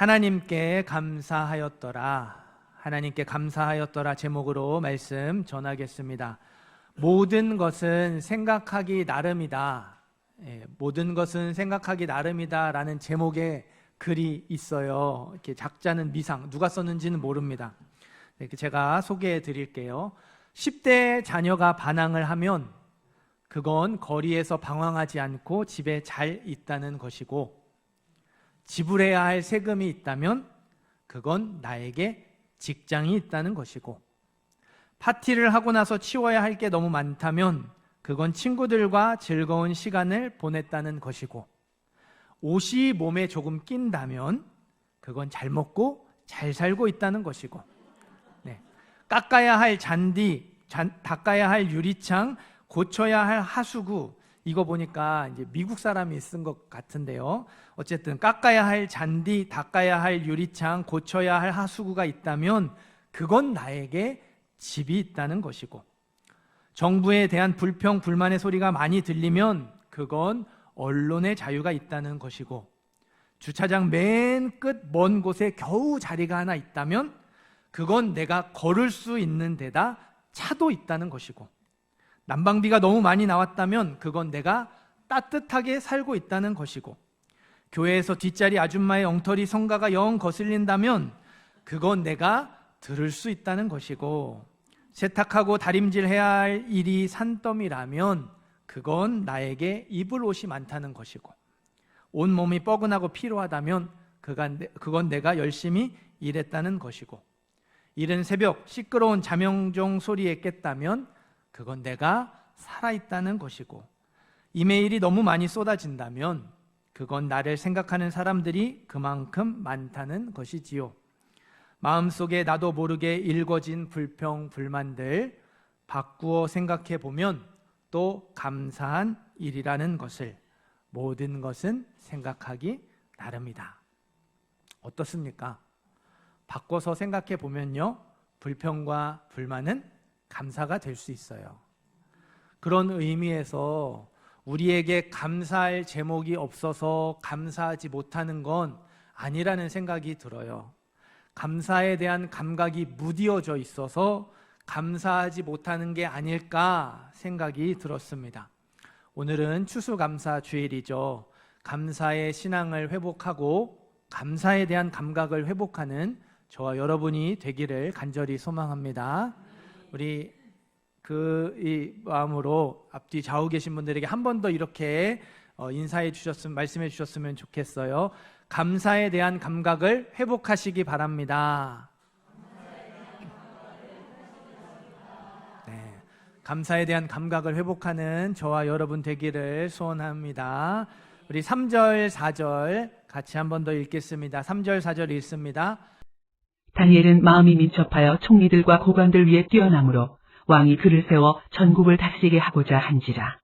하나님께 감사하였더라. 하나님께 감사하였더라 제목으로 말씀 전하겠습니다. 모든 것은 생각하기 나름이다. 모든 것은 생각하기 나름이다 라는 제목의 글이 있어요. 이렇게 작자는 미상, 누가 썼는지는 모릅니다. 제가 소개해 드릴게요. 10대 자녀가 반항을 하면 그건 거리에서 방황하지 않고 집에 잘 있다는 것이고, 지불해야 할 세금이 있다면 그건 나에게 직장이 있다는 것이고, 파티를 하고 나서 치워야 할 게 너무 많다면 그건 친구들과 즐거운 시간을 보냈다는 것이고, 옷이 몸에 조금 낀다면 그건 잘 먹고 잘 살고 있다는 것이고, 깎아야 할 잔디, 닦아야 할 유리창, 고쳐야 할 하수구, 이거 보니까 이제 미국 사람이 쓴 것 같은데요. 어쨌든 깎아야 할 잔디, 닦아야 할 유리창, 고쳐야 할 하수구가 있다면 그건 나에게 집이 있다는 것이고, 정부에 대한 불평, 불만의 소리가 많이 들리면 그건 언론의 자유가 있다는 것이고, 주차장 맨 끝 먼 곳에 겨우 자리가 하나 있다면 그건 내가 걸을 수 있는 데다 차도 있다는 것이고, 난방비가 너무 많이 나왔다면 그건 내가 따뜻하게 살고 있다는 것이고, 교회에서 뒷자리 아줌마의 엉터리 성가가 영 거슬린다면 그건 내가 들을 수 있다는 것이고, 세탁하고 다림질해야 할 일이 산더미라면 그건 나에게 입을 옷이 많다는 것이고, 온몸이 뻐근하고 피로하다면 그건 내가 열심히 일했다는 것이고, 이른 새벽 시끄러운 자명종 소리에 깼다면 그건 내가 살아있다는 것이고, 이메일이 너무 많이 쏟아진다면 그건 나를 생각하는 사람들이 그만큼 많다는 것이지요. 마음속에 나도 모르게 일궈진 불평, 불만들 바꾸어 생각해 보면 또 감사한 일이라는 것을, 모든 것은 생각하기 나름이다. 어떻습니까? 바꿔서 생각해 보면요, 불평과 불만은 감사가 될 수 있어요. 그런 의미에서 우리에게 감사할 제목이 없어서 감사하지 못하는 건 아니라는 생각이 들어요. 감사에 대한 감각이 무디어져 있어서 감사하지 못하는 게 아닐까 생각이 들었습니다. 오늘은 추수감사 주일이죠. 감사의 신앙을 회복하고 감사에 대한 감각을 회복하는 저와 여러분이 되기를 간절히 소망합니다. 우리 이 마음으로 앞뒤 좌우 계신 분들에게 한 번 더 이렇게 인사해 주셨으면, 말씀해 주셨으면 좋겠어요. 감사에 대한 감각을 회복하시기 바랍니다. 네, 감사에 대한 감각을 회복하는 저와 여러분 되기를 소원합니다. 우리 3절, 4절 같이 한 번 더 읽겠습니다. 3절, 4절 읽습니다. 다니엘은 마음이 민첩하여 총리들과 고관들 위에 뛰어나므로 왕이 그를 세워 전국을 다스리게 하고자 한지라.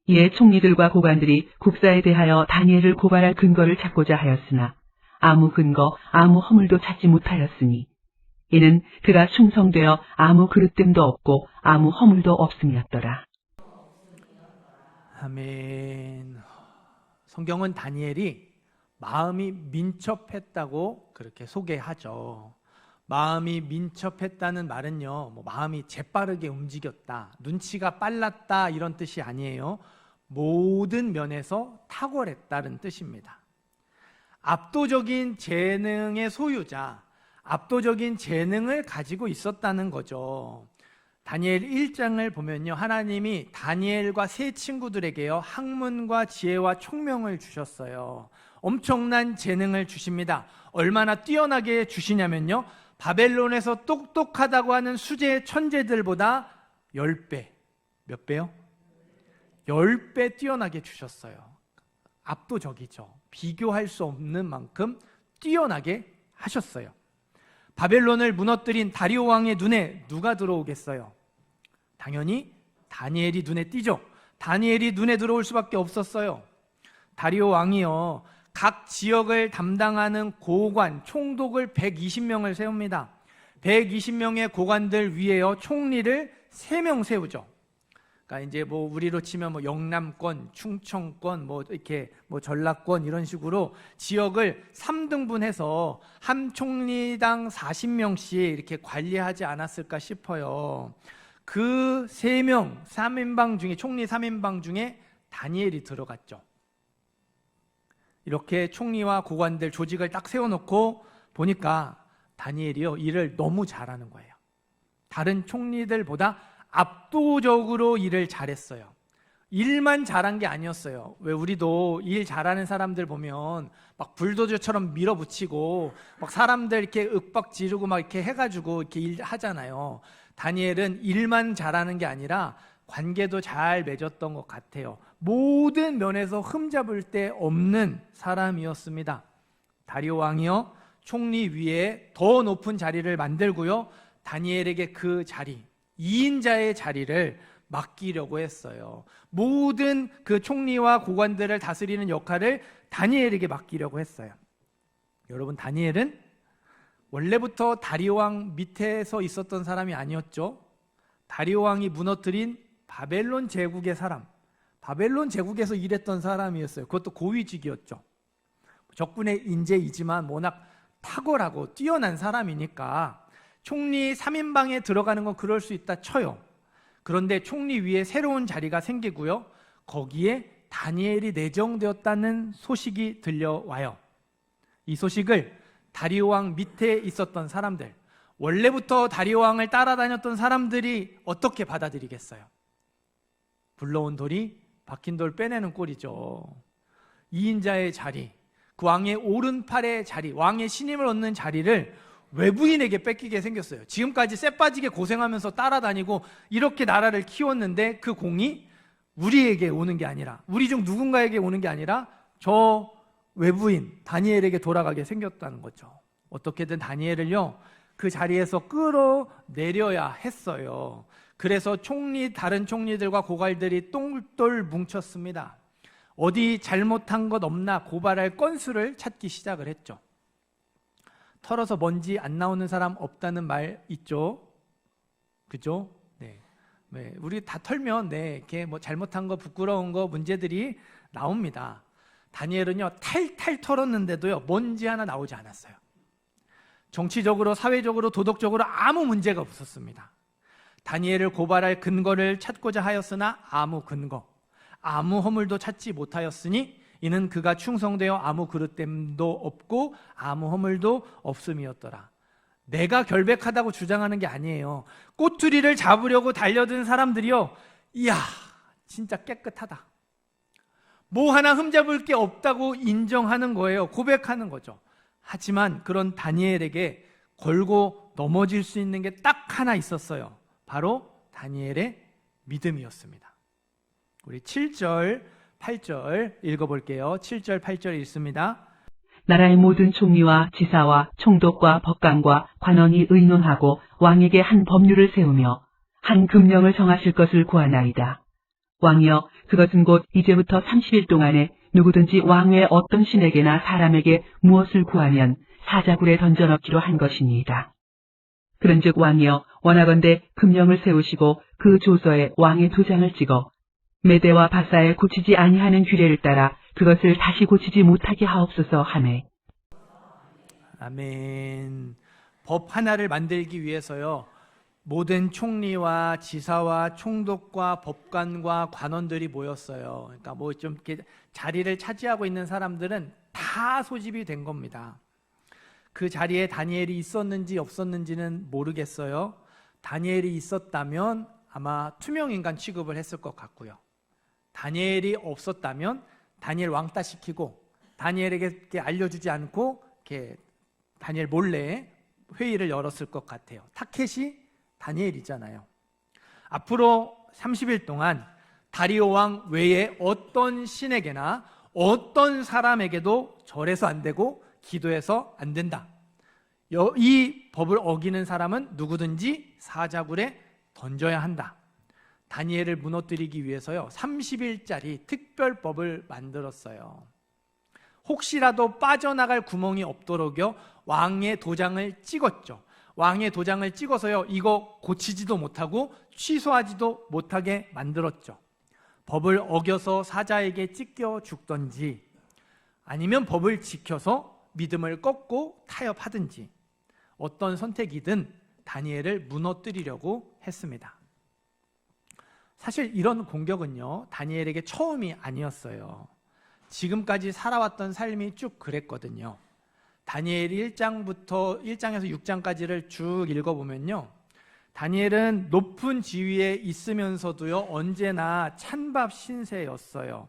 이에 총리들과 고관들이 국사에 대하여 다니엘을 고발할 근거를 찾고자 하였으나 아무 근거, 아무 허물도 찾지 못하였으니, 이는 그가 충성되어 아무 그릇됨도 없고 아무 허물도 없음이었더라. 아멘. 성경은 다니엘이 마음이 민첩했다고 그렇게 소개하죠. 마음이 민첩했다는 말은요, 마음이 재빠르게 움직였다, 눈치가 빨랐다 이런 뜻이 아니에요. 모든 면에서 탁월했다는 뜻입니다. 압도적인 재능의 소유자, 압도적인 재능을 가지고 있었다는 거죠. 다니엘 1장을 보면요, 하나님이 다니엘과 세 친구들에게요, 학문과 지혜와 총명을 주셨어요. 엄청난 재능을 주십니다. 얼마나 뛰어나게 주시냐면요, 바벨론에서 똑똑하다고 하는 수제 천재들보다 10배, 몇 배요? 10배 뛰어나게 주셨어요. 압도적이죠. 비교할 수 없는 만큼 뛰어나게 하셨어요. 바벨론을 무너뜨린 다리오 왕의 눈에 누가 들어오겠어요? 당연히 다니엘이 눈에 띄죠. 다니엘이 눈에 들어올 수밖에 없었어요. 다리오 왕이요, 각 지역을 담당하는 고관, 총독을 120명을 세웁니다. 120명의 고관들 위에요, 총리를 3명 세우죠. 그러니까 이제 뭐 우리로 치면 뭐 영남권, 충청권, 뭐 이렇게 뭐 전라권 이런 식으로 지역을 3등분해서 한 총리당 40명씩 이렇게 관리하지 않았을까 싶어요. 그 3명, 3인방 중에, 총리 3인방 중에 다니엘이 들어갔죠. 이렇게 총리와 고관들 조직을 딱 세워놓고 보니까 다니엘이요, 일을 너무 잘하는 거예요. 다른 총리들보다 압도적으로 일을 잘했어요. 일만 잘한 게 아니었어요. 왜 우리도 일 잘하는 사람들 보면 막 불도저처럼 밀어붙이고 막 사람들 이렇게 윽박 지르고 막 이렇게 해가지고 이렇게 일하잖아요. 다니엘은 일만 잘하는 게 아니라 관계도 잘 맺었던 것 같아요. 모든 면에서 흠잡을 데 없는 사람이었습니다. 다리오 왕이요, 총리 위에 더 높은 자리를 만들고요, 다니엘에게 그 자리, 2인자의 자리를 맡기려고 했어요. 모든 그 총리와 고관들을 다스리는 역할을 다니엘에게 맡기려고 했어요. 여러분, 다니엘은 원래부터 다리오 왕 밑에서 있었던 사람이 아니었죠. 다리오 왕이 무너뜨린 바벨론 제국의 사람, 바벨론 제국에서 일했던 사람이었어요. 그것도 고위직이었죠. 적군의 인재이지만 워낙 탁월하고 뛰어난 사람이니까 총리 3인방에 들어가는 건 그럴 수 있다 쳐요. 그런데 총리 위에 새로운 자리가 생기고요, 거기에 다니엘이 내정되었다는 소식이 들려와요. 이 소식을 다리오 왕 밑에 있었던 사람들, 원래부터 다리오 왕을 따라다녔던 사람들이 어떻게 받아들이겠어요? 불러온 돌이 박힌 돌 빼내는 꼴이죠. 2인자의 자리, 그 왕의 오른팔의 자리, 왕의 신임을 얻는 자리를 외부인에게 뺏기게 생겼어요. 지금까지 쎄빠지게 고생하면서 따라다니고 이렇게 나라를 키웠는데 그 공이 우리에게 오는 게 아니라, 우리 중 누군가에게 오는 게 아니라 저 외부인 다니엘에게 돌아가게 생겼다는 거죠. 어떻게든 다니엘을요, 그 자리에서 끌어내려야 했어요. 그래서 다른 총리들과 고관들이 똘똘 뭉쳤습니다. 어디 잘못한 것 없나 고발할 건수를 찾기 시작을 했죠. 털어서 먼지 안 나오는 사람 없다는 말 있죠? 그죠? 네. 우리 다 털면 이렇게 뭐 잘못한 거, 부끄러운 거, 문제들이 나옵니다. 다니엘은요, 탈탈 털었는데도요, 먼지 하나 나오지 않았어요. 정치적으로, 사회적으로, 도덕적으로 아무 문제가 없었습니다. 다니엘을 고발할 근거를 찾고자 하였으나 아무 근거, 아무 허물도 찾지 못하였으니 이는 그가 충성되어 아무 그릇됨도 없고 아무 허물도 없음이었더라. 내가 결백하다고 주장하는 게 아니에요. 꼬투리를 잡으려고 달려든 사람들이요, 이야, 진짜 깨끗하다, 뭐 하나 흠잡을 게 없다고 인정하는 거예요. 고백하는 거죠. 하지만 그런 다니엘에게 걸고 넘어질 수 있는 게 딱 하나 있었어요. 바로 다니엘의 믿음이었습니다. 우리 7절, 8절 읽어볼게요. 7절, 8절 읽습니다. 나라의 모든 총리와 지사와 총독과 법관과 관원이 의논하고 왕에게 한 법률을 세우며 한 금령을 정하실 것을 구하나이다. 왕이여, 그것은 곧 이제부터 30일 동안에 누구든지 왕 외 어떤 신에게나 사람에게 무엇을 구하면 사자굴에 던져넣기로 한 것이니이다. 그런즉 왕이여, 원하건대 금령을 세우시고 그 조서에 왕의 도장을 찍어 메대와 바사에 고치지 아니하는 규례를 따라 그것을 다시 고치지 못하게 하옵소서 하매. 아멘. 법 하나를 만들기 위해서요, 모든 총리와 지사와 총독과 법관과 관원들이 모였어요. 그러니까 뭐 좀 이렇게 자리를 차지하고 있는 사람들은 다 소집이 된 겁니다. 그 자리에 다니엘이 있었는지 없었는지는 모르겠어요. 다니엘이 있었다면 아마 투명인간 취급을 했을 것 같고요. 다니엘이 없었다면 다니엘 왕따 시키고 다니엘에게 이렇게 알려주지 않고 이렇게 다니엘 몰래 회의를 열었을 것 같아요. 타켓이 다니엘이잖아요. 앞으로 30일 동안 다리오 왕 외에 어떤 신에게나 어떤 사람에게도 절해서 안 되고 기도해서 안 된다. 이 법을 어기는 사람은 누구든지 사자굴에 던져야 한다. 다니엘을 무너뜨리기 위해서요, 30일짜리 특별법을 만들었어요. 혹시라도 빠져나갈 구멍이 없도록요, 왕의 도장을 찍었죠. 왕의 도장을 찍어서요, 이거 고치지도 못하고 취소하지도 못하게 만들었죠. 법을 어겨서 사자에게 찢겨 죽던지, 아니면 법을 지켜서 믿음을 꺾고 타협하든지, 어떤 선택이든 다니엘을 무너뜨리려고 했습니다. 사실 이런 공격은요, 다니엘에게 처음이 아니었어요. 지금까지 살아왔던 삶이 쭉 그랬거든요. 다니엘이 1장에서 6장까지를 쭉 읽어보면요, 다니엘은 높은 지위에 있으면서도요, 언제나 찬밥 신세였어요.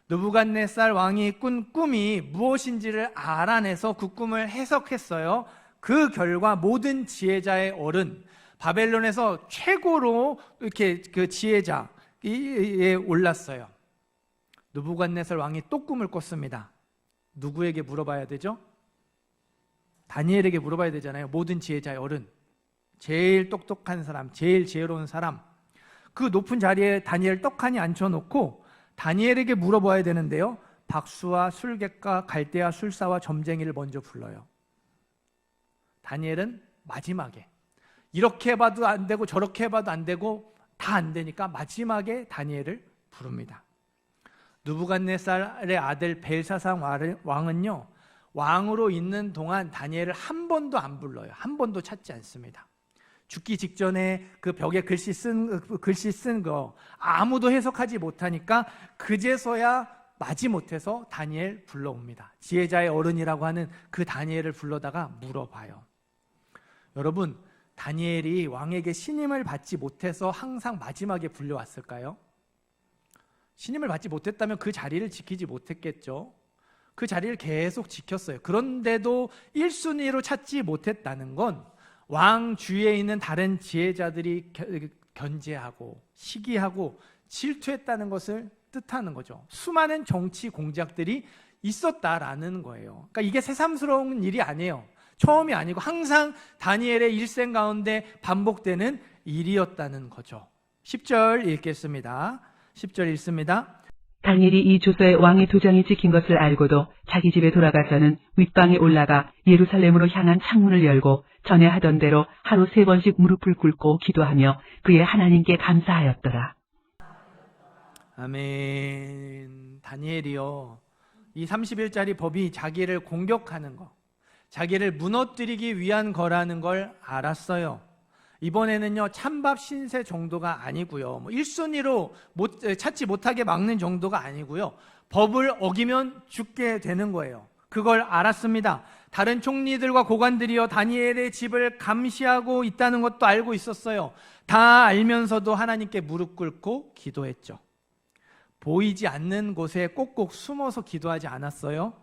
느부갓네살 왕이 꾼 꿈이 무엇인지를 알아내서 그 꿈을 해석했어요. 그 결과 모든 지혜자의 어른, 바벨론에서 최고로 이렇게 그 지혜자에 올랐어요. 느부갓네살 왕이 또 꿈을 꿨습니다. 누구에게 물어봐야 되죠? 다니엘에게 물어봐야 되잖아요. 모든 지혜자의 어른, 제일 똑똑한 사람, 제일 지혜로운 사람, 그 높은 자리에 다니엘 떡하니 앉혀놓고 다니엘에게 물어봐야 되는데요, 박수와 술객과 갈대아 술사와 점쟁이를 먼저 불러요. 다니엘은 마지막에, 이렇게 해봐도 안 되고 저렇게 해봐도 안 되고 다 안 되니까 마지막에 다니엘을 부릅니다. 느부갓네살의 아들 벨사상 왕은요, 왕으로 있는 동안 다니엘을 한 번도 안 불러요. 한 번도 찾지 않습니다. 죽기 직전에 그 벽에 글씨 쓴 거 아무도 해석하지 못하니까 그제서야 마지못해서 다니엘 불러옵니다. 지혜자의 어른이라고 하는 그 다니엘을 불러다가 물어봐요. 여러분, 다니엘이 왕에게 신임을 받지 못해서 항상 마지막에 불려왔을까요? 신임을 받지 못했다면 그 자리를 지키지 못했겠죠. 그 자리를 계속 지켰어요. 그런데도 1순위로 찾지 못했다는 건 왕 주위에 있는 다른 지혜자들이 견제하고 시기하고 질투했다는 것을 뜻하는 거죠. 수많은 정치 공작들이 있었다라는 거예요. 그러니까 이게 새삼스러운 일이 아니에요. 처음이 아니고 항상 다니엘의 일생 가운데 반복되는 일이었다는 거죠. 10절 읽겠습니다. 10절 읽습니다. 다니엘이 이 조서에 왕의 도장이 찍힌 것을 알고도 자기 집에 돌아가서는 윗방에 올라가 예루살렘으로 향한 창문을 열고 전에 하던 대로 하루 3번씩 무릎을 꿇고 기도하며 그의 하나님께 감사하였더라. 아멘. 다니엘이요, 이 30일짜리 법이 자기를 공격하는 거, 자기를 무너뜨리기 위한 거라는 걸 알았어요. 이번에는요, 찬밥 신세 정도가 아니고요, 1순위로 찾지 못하게 막는 정도가 아니고요, 법을 어기면 죽게 되는 거예요. 그걸 알았습니다. 다른 총리들과 고관들이요, 다니엘의 집을 감시하고 있다는 것도 알고 있었어요. 다 알면서도 하나님께 무릎 꿇고 기도했죠. 보이지 않는 곳에 꼭꼭 숨어서 기도하지 않았어요.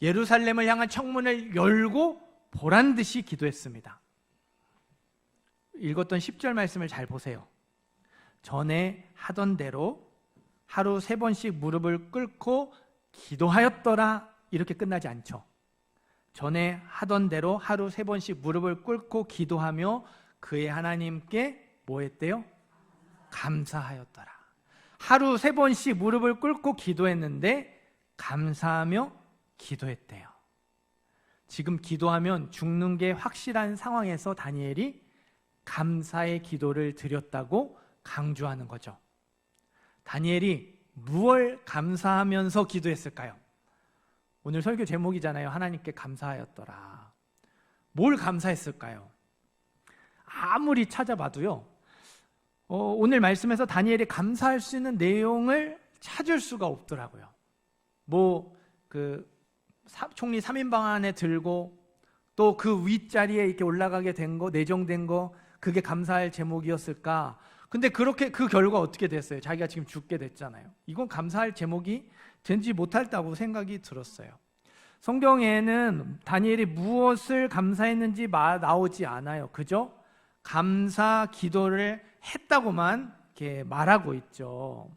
예루살렘을 향한 창문을 열고 보란 듯이 기도했습니다. 읽었던 10절 말씀을 잘 보세요. 전에 하던 대로 하루 3번씩 무릎을 꿇고 기도하였더라, 이렇게 끝나지 않죠. 전에 하던 대로 하루 3번씩 무릎을 꿇고 기도하며 그의 하나님께 뭐 했대요? 감사하였더라. 하루 3번씩 무릎을 꿇고 기도했는데 감사하며 기도했대요. 지금 기도하면 죽는 게 확실한 상황에서 다니엘이 감사의 기도를 드렸다고 강조하는 거죠. 다니엘이 무엇을 감사하면서 기도했을까요? 오늘 설교 제목이잖아요. 하나님께 감사하였더라. 뭘 감사했을까요? 아무리 찾아봐도요, 오늘 말씀에서 다니엘이 감사할 수 있는 내용을 찾을 수가 없더라고요. 총리 3인방 안에 들고 또 그 윗자리에 이렇게 올라가게 된 거, 내정된 거, 그게 감사할 제목이었을까? 근데 그렇게 그 결과 어떻게 됐어요? 자기가 지금 죽게 됐잖아요. 이건 감사할 제목이 되지 못했다고 생각이 들었어요. 성경에는 다니엘이 무엇을 감사했는지 나오지 않아요. 그죠? 감사 기도를 했다고만 이렇게 말하고 있죠.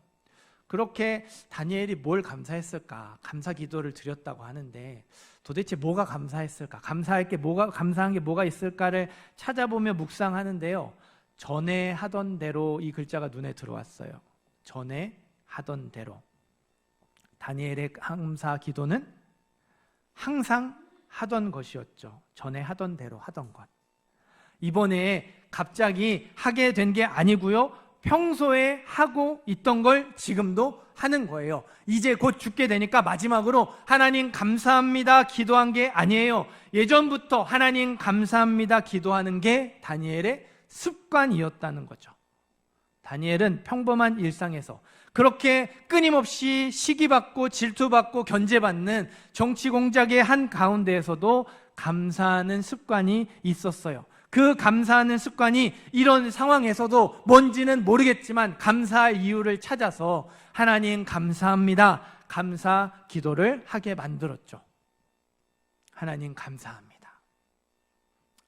그렇게 다니엘이 뭘 감사했을까? 감사 기도를 드렸다고 하는데 도대체 뭐가 감사했을까? 감사한 게 뭐가 있을까를 찾아보며 묵상하는데요, 전에 하던 대로 이 글자가 눈에 들어왔어요. 전에 하던 대로. 다니엘의 감사 기도는 항상 하던 것이었죠. 전에 하던 대로 하던 것. 이번에 갑자기 하게 된 게 아니고요. 평소에 하고 있던 걸 지금도 하는 거예요. 이제 곧 죽게 되니까 마지막으로 하나님 감사합니다 기도한 게 아니에요. 예전부터 하나님 감사합니다 기도하는 게 다니엘의 습관이었다는 거죠. 다니엘은 평범한 일상에서 그렇게 끊임없이 시기받고 질투받고 견제받는 정치 공작의 한 가운데에서도 감사하는 습관이 있었어요. 그 감사하는 습관이 이런 상황에서도 뭔지는 모르겠지만 감사할 이유를 찾아서 하나님 감사합니다 감사 기도를 하게 만들었죠. 하나님 감사합니다.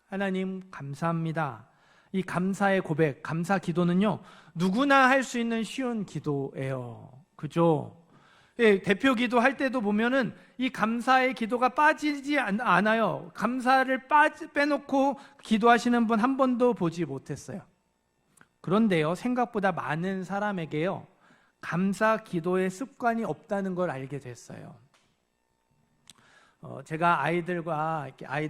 하나님 감사합니다. 이 감사의 고백, 감사 기도는요, 누구나 할 수 있는 쉬운 기도예요. 그죠? 예, 대표 기도 할 때도 보면은 이 감사의 기도가 빠지지 않아요. 감사를 빼놓고 기도하시는 분 한 번도 보지 못했어요. 그런데요, 생각보다 많은 사람에게요, 감사 기도의 습관이 없다는 걸 알게 됐어요. 제가 아이들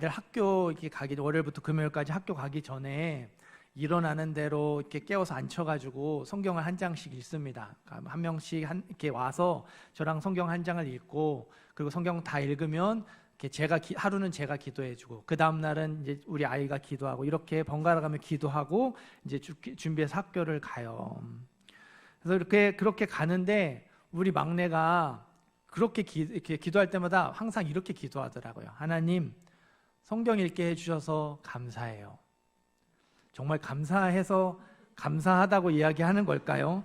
학교 이렇게 월요일부터 금요일까지 학교 가기 전에 일어나는 대로 이렇게 깨워서 앉혀가지고 성경을 한 장씩 읽습니다. 한 명씩 이렇게 와서 저랑 성경 한 장을 읽고, 그리고 성경 다 읽으면 이렇게 하루는 제가 기도해주고, 그 다음 날은 이제 우리 아이가 기도하고, 이렇게 번갈아가며 기도하고 이제 준비해서 학교를 가요. 그래서 그렇게 가는데 우리 막내가 이렇게 기도할 때마다 항상 이렇게 기도하더라고요. 하나님, 성경 읽게 해주셔서 감사해요. 정말 감사해서 감사하다고 이야기하는 걸까요?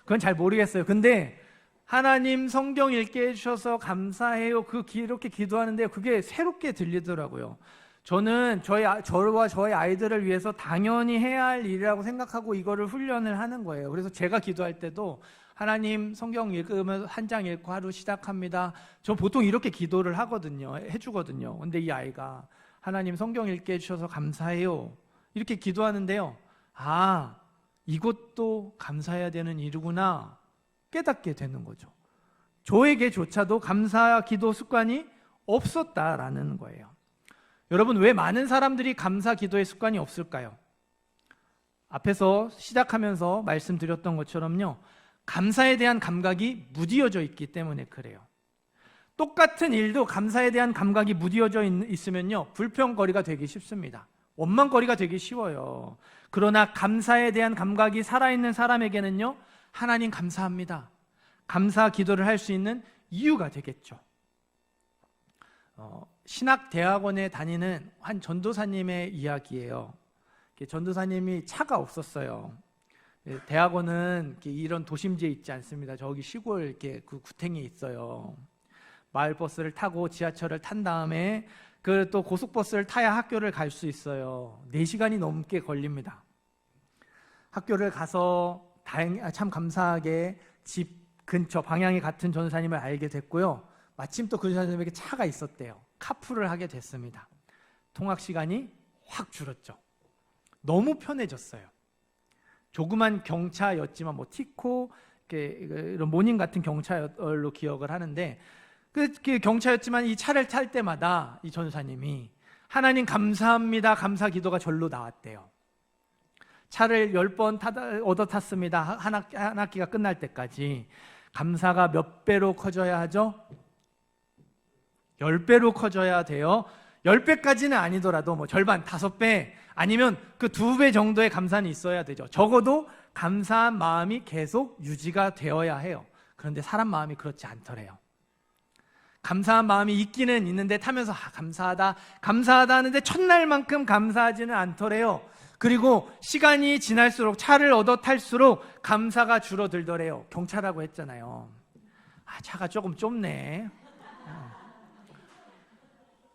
그건 잘 모르겠어요. 근데 하나님 성경 읽게 해주셔서 감사해요. 이렇게 기도하는데 그게 새롭게 들리더라고요. 저는 저와 저희 아이들을 위해서 당연히 해야 할 일이라고 생각하고 이거를 훈련을 하는 거예요. 그래서 제가 기도할 때도 하나님 성경 읽으면 한 장 읽고 하루 시작합니다. 저 보통 이렇게 기도를 해주거든요. 근데 이 아이가 하나님 성경 읽게 해주셔서 감사해요. 이렇게 기도하는데요. 아, 이것도 감사해야 되는 일이구나 깨닫게 되는 거죠. 저에게조차도 감사 기도 습관이 없었다라는 거예요. 여러분, 왜 많은 사람들이 감사 기도의 습관이 없을까요? 앞에서 시작하면서 말씀드렸던 것처럼요, 감사에 대한 감각이 무디어져 있기 때문에 그래요. 똑같은 일도 감사에 대한 감각이 무디어져 있으면요, 불평거리가 되기 쉽습니다. 원망거리가 되기 쉬워요. 그러나 감사에 대한 감각이 살아있는 사람에게는요, 하나님 감사합니다, 감사 기도를 할 수 있는 이유가 되겠죠. 신학대학원에 다니는 한 전도사님의 이야기예요. 전도사님이 차가 없었어요. 대학원은 이런 도심지에 있지 않습니다. 저기 시골 이렇게 그 구탱이에 있어요. 마을버스를 타고 지하철을 탄 다음에 또 고속버스를 타야 학교를 갈 수 있어요. 4시간이 넘게 걸립니다. 학교를 가서 참 감사하게 집 근처 방향이 같은 전도사님을 알게 됐고요. 마침 또 그 전도사님에게 차가 있었대요. 카풀을 하게 됐습니다. 통학 시간이 확 줄었죠. 너무 편해졌어요. 조그만 경차였지만 티코 이런 모닝 같은 경차로 기억을 하는데, 그 경차였지만 이 차를 탈 때마다 이 전사님이 하나님 감사합니다 감사 기도가 절로 나왔대요. 차를 10번 얻어 탔습니다. 한 학기가 끝날 때까지. 감사가 몇 배로 커져야 하죠? 10배로 커져야 돼요. 10배까지는 아니더라도 절반, 5배 아니면 그 2배 정도의 감사는 있어야 되죠. 적어도 감사한 마음이 계속 유지가 되어야 해요. 그런데 사람 마음이 그렇지 않더래요. 감사한 마음이 있기는 있는데 타면서 감사하다 하는데 첫날만큼 감사하지는 않더래요. 그리고 시간이 지날수록, 차를 얻어 탈수록 감사가 줄어들더래요. 경차라고 했잖아요. 차가 조금 좁네.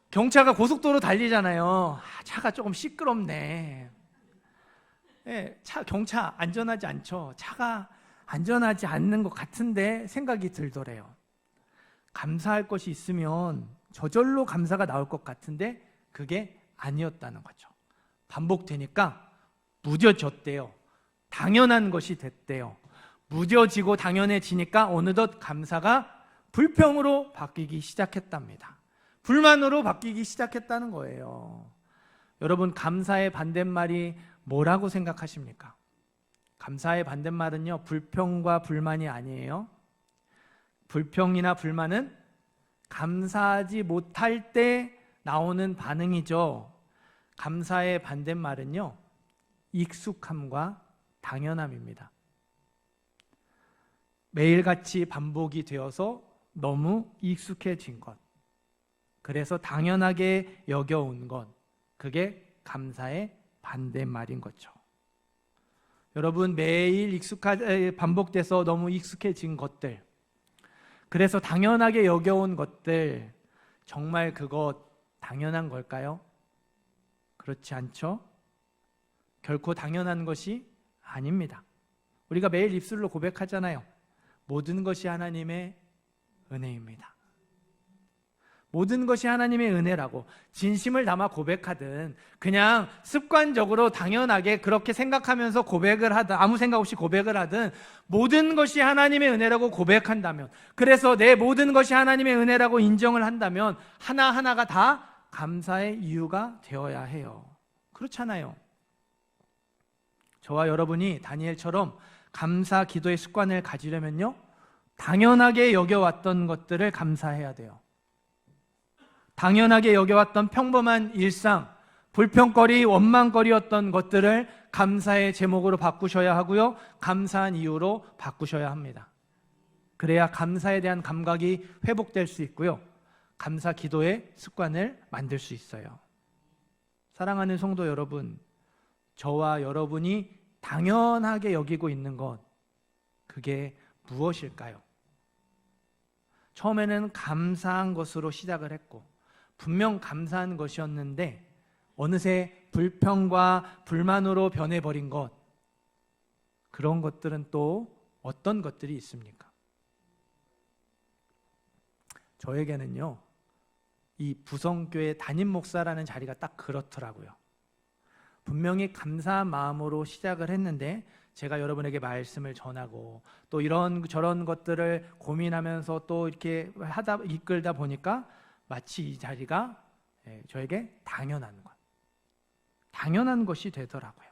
경차가 고속도로 달리잖아요. 차가 조금 시끄럽네. 경차 안전하지 않죠. 차가 안전하지 않는 것 같은데 생각이 들더래요. 감사할 것이 있으면 저절로 감사가 나올 것 같은데 그게 아니었다는 거죠. 반복되니까 무뎌졌대요. 당연한 것이 됐대요. 무뎌지고 당연해지니까 어느덧 감사가 불평으로 바뀌기 시작했답니다. 불만으로 바뀌기 시작했다는 거예요. 여러분, 감사의 반대말이 뭐라고 생각하십니까? 감사의 반대말은요, 불평과 불만이 아니에요. 불평이나 불만은 감사하지 못할 때 나오는 반응이죠. 감사의 반대말은요, 익숙함과 당연함입니다. 매일같이 반복이 되어서 너무 익숙해진 것, 그래서 당연하게 여겨온 것, 그게 감사의 반대말인 거죠. 여러분, 매일 반복돼서 너무 익숙해진 것들, 그래서 당연하게 여겨온 것들, 정말 그것 당연한 걸까요? 그렇지 않죠? 결코 당연한 것이 아닙니다. 우리가 매일 입술로 고백하잖아요. 모든 것이 하나님의 은혜입니다. 모든 것이 하나님의 은혜라고 진심을 담아 고백하든 그냥 습관적으로 당연하게 그렇게 생각하면서 고백을 하든 아무 생각 없이 고백을 하든 모든 것이 하나님의 은혜라고 고백한다면, 그래서 내 모든 것이 하나님의 은혜라고 인정을 한다면 하나하나가 다 감사의 이유가 되어야 해요. 그렇잖아요. 저와 여러분이 다니엘처럼 감사 기도의 습관을 가지려면요, 당연하게 여겨왔던 것들을 감사해야 돼요. 당연하게 여겨왔던 평범한 일상, 불평거리, 원망거리였던 것들을 감사의 제목으로 바꾸셔야 하고요, 감사한 이유로 바꾸셔야 합니다. 그래야 감사에 대한 감각이 회복될 수 있고요, 감사 기도의 습관을 만들 수 있어요. 사랑하는 성도 여러분, 저와 여러분이 당연하게 여기고 있는 것, 그게 무엇일까요? 처음에는 감사한 것으로 시작을 했고 분명 감사한 것이었는데 어느새 불평과 불만으로 변해버린 것, 그런 것들은 또 어떤 것들이 있습니까? 저에게는요, 이 부성교회 담임 목사라는 자리가 딱 그렇더라고요. 분명히 감사한 마음으로 시작을 했는데 제가 여러분에게 말씀을 전하고 또 이런 저런 것들을 고민하면서 또 이렇게 이끌다 보니까 마치 이 자리가 저에게 당연한 것이 되더라고요.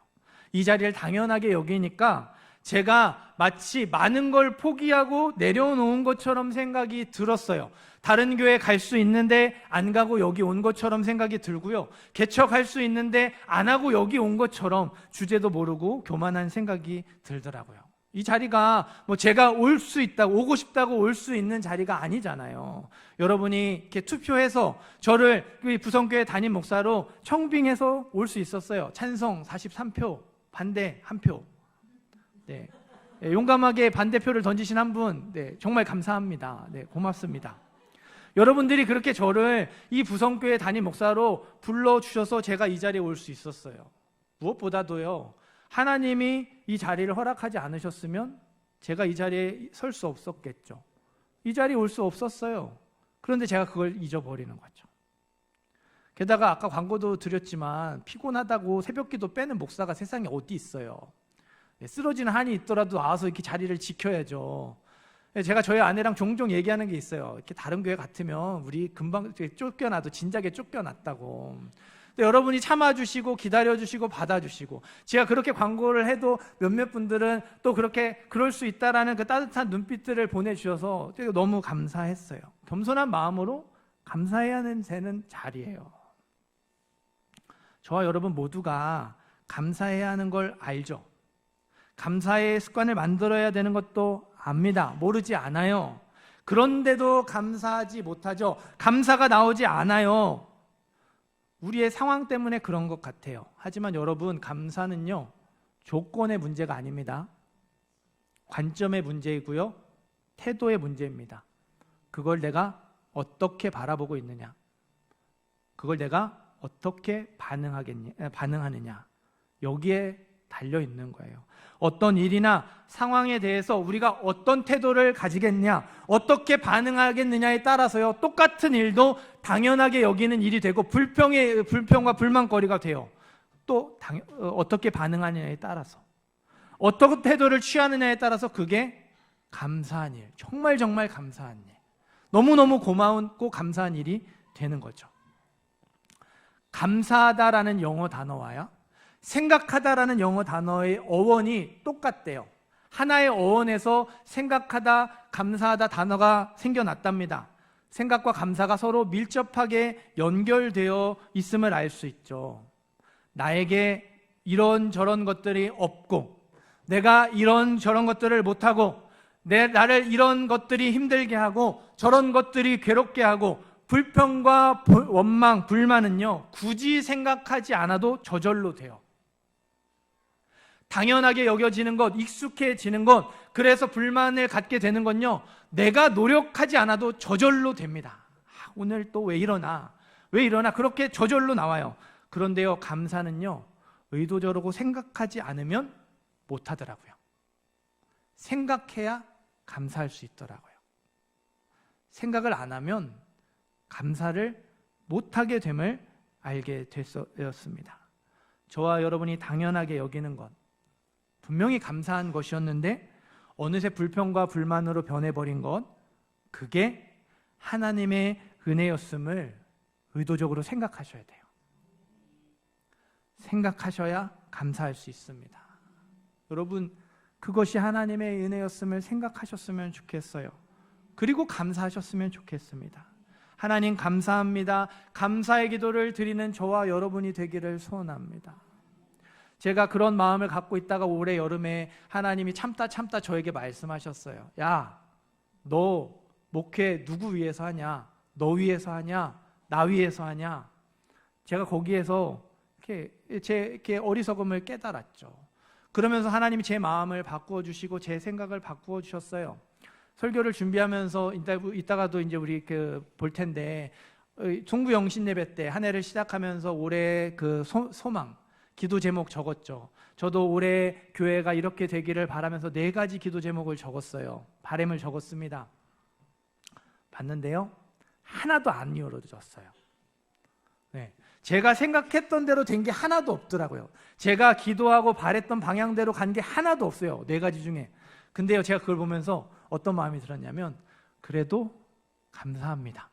이 자리를 당연하게 여기니까 제가 마치 많은 걸 포기하고 내려놓은 것처럼 생각이 들었어요. 다른 교회 갈 수 있는데 안 가고 여기 온 것처럼 생각이 들고요, 개척할 수 있는데 안 하고 여기 온 것처럼 주제도 모르고 교만한 생각이 들더라고요. 이 자리가 뭐 제가 올 수 있다고, 오고 싶다고 올 수 있는 자리가 아니잖아요. 여러분이 이렇게 투표해서 저를 부성교회 담임 목사로 청빙해서 올 수 있었어요. 찬성 43표, 반대 1표. 네. 용감하게 반대표를 던지신 한 분, 네, 정말 감사합니다. 네, 고맙습니다. 여러분들이 그렇게 저를 이 부성교회 담임 목사로 불러주셔서 제가 이 자리에 올 수 있었어요. 무엇보다도요, 하나님이 이 자리를 허락하지 않으셨으면 제가 이 자리에 설 수 없었겠죠. 이 자리에 올 수 없었어요. 그런데 제가 그걸 잊어버리는 거죠. 게다가 아까 광고도 드렸지만 피곤하다고 새벽기도 빼는 목사가 세상에 어디 있어요. 쓰러지는 한이 있더라도 나와서 이렇게 자리를 지켜야죠. 제가 저희 아내랑 종종 얘기하는 게 있어요. 이렇게 다른 교회 같으면 우리 금방 쫓겨나도 진작에 쫓겨났다고. 근데 여러분이 참아주시고 기다려주시고 받아주시고, 제가 그렇게 광고를 해도 몇몇 분들은 또 그렇게 그럴 수 있다라는 그 따뜻한 눈빛들을 보내주셔서 너무 감사했어요. 겸손한 마음으로 감사해야 되는 자리예요. 저와 여러분 모두가 감사해야 하는 걸 알죠. 감사의 습관을 만들어야 되는 것도 압니다. 모르지 않아요. 그런데도 감사하지 못하죠. 감사가 나오지 않아요. 우리의 상황 때문에 그런 것 같아요. 하지만 여러분, 감사는요, 조건의 문제가 아닙니다. 관점의 문제이고요, 태도의 문제입니다. 그걸 내가 어떻게 바라보고 있느냐, 그걸 내가 어떻게 반응하느냐, 여기에 달려 있는 거예요. 어떤 일이나 상황에 대해서 우리가 어떤 태도를 가지겠냐, 어떻게 반응하겠느냐에 따라서요, 똑같은 일도 당연하게 여기는 일이 되고 불평과 불만거리가 돼요. 또 어떻게 반응하느냐에 따라서, 어떤 태도를 취하느냐에 따라서 그게 감사한 일, 정말 감사한 일, 너무너무 고마운 고 감사한 일이 되는 거죠. 감사하다라는 영어 단어와요, 생각하다라는 영어 단어의 어원이 똑같대요. 하나의 어원에서 생각하다, 감사하다 단어가 생겨났답니다. 생각과 감사가 서로 밀접하게 연결되어 있음을 알 수 있죠. 나에게 이런저런 것들이 없고, 내가 이런저런 것들을 못하고, 나를 이런 것들이 힘들게 하고, 저런 것들이 괴롭게 하고, 불평과 원망, 불만은요, 굳이 생각하지 않아도 저절로 돼요. 당연하게 여겨지는 것, 익숙해지는 것, 그래서 불만을 갖게 되는 건요, 내가 노력하지 않아도 저절로 됩니다. 오늘 또 왜 이러나, 그렇게 저절로 나와요. 그런데요, 감사는요, 의도적으로 생각하지 않으면 못하더라고요. 생각해야 감사할 수 있더라고요. 생각을 안 하면 감사를 못하게 됨을 알게 되었습니다. 저와 여러분이 당연하게 여기는 것, 분명히 감사한 것이었는데 어느새 불평과 불만으로 변해버린 것, 그게 하나님의 은혜였음을 의도적으로 생각하셔야 돼요. 생각하셔야 감사할 수 있습니다. 여러분, 그것이 하나님의 은혜였음을 생각하셨으면 좋겠어요. 그리고 감사하셨으면 좋겠습니다. 하나님 감사합니다. 감사의 기도를 드리는 저와 여러분이 되기를 소원합니다. 제가 그런 마음을 갖고 있다가 올해 여름에 하나님이 참다 저에게 말씀하셨어요. 야, 너 목회 누구 위해서 하냐? 너 위해서 하냐? 나 위해서 하냐? 제가 거기에서 이렇게 어리석음을 깨달았죠. 그러면서 하나님이 제 마음을 바꾸어 주시고 제 생각을 바꾸어 주셨어요. 설교를 준비하면서 이따가도 이제 우리 볼 텐데, 송부 영신 예배 때 한 해를 시작하면서 올해 그 소망, 기도 제목 적었죠. 저도 올해 교회가 이렇게 되기를 바라면서 4가지 기도 제목을 적었어요. 바람을 적었습니다. 봤는데요, 하나도 안 이루어졌어요. 네, 제가 생각했던 대로 된 게 하나도 없더라고요. 제가 기도하고 바랬던 방향대로 간 게 하나도 없어요. 4가지 중에. 근데요, 제가 그걸 보면서 어떤 마음이 들었냐면, 그래도 감사합니다.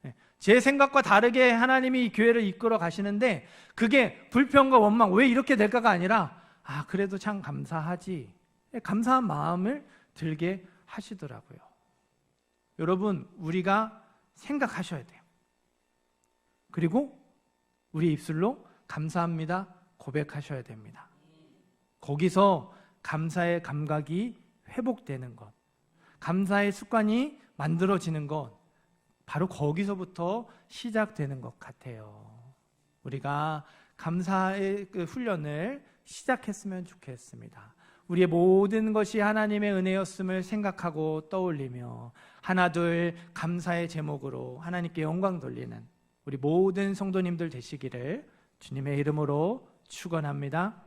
네, 제 생각과 다르게 하나님이 이 교회를 이끌어 가시는데, 그게 불평과 원망, 왜 이렇게 될까가 아니라, 그래도 참 감사하지, 감사한 마음을 들게 하시더라고요. 여러분, 우리가 생각하셔야 돼요. 그리고 우리 입술로 감사합니다 고백하셔야 됩니다. 거기서 감사의 감각이 회복되는 것, 감사의 습관이 만들어지는 것, 바로 거기서부터 시작되는 것 같아요. 우리가 감사의 그 훈련을 시작했으면 좋겠습니다. 우리의 모든 것이 하나님의 은혜였음을 생각하고 떠올리며 하나둘 감사의 제목으로 하나님께 영광 돌리는 우리 모든 성도님들 되시기를 주님의 이름으로 축원합니다.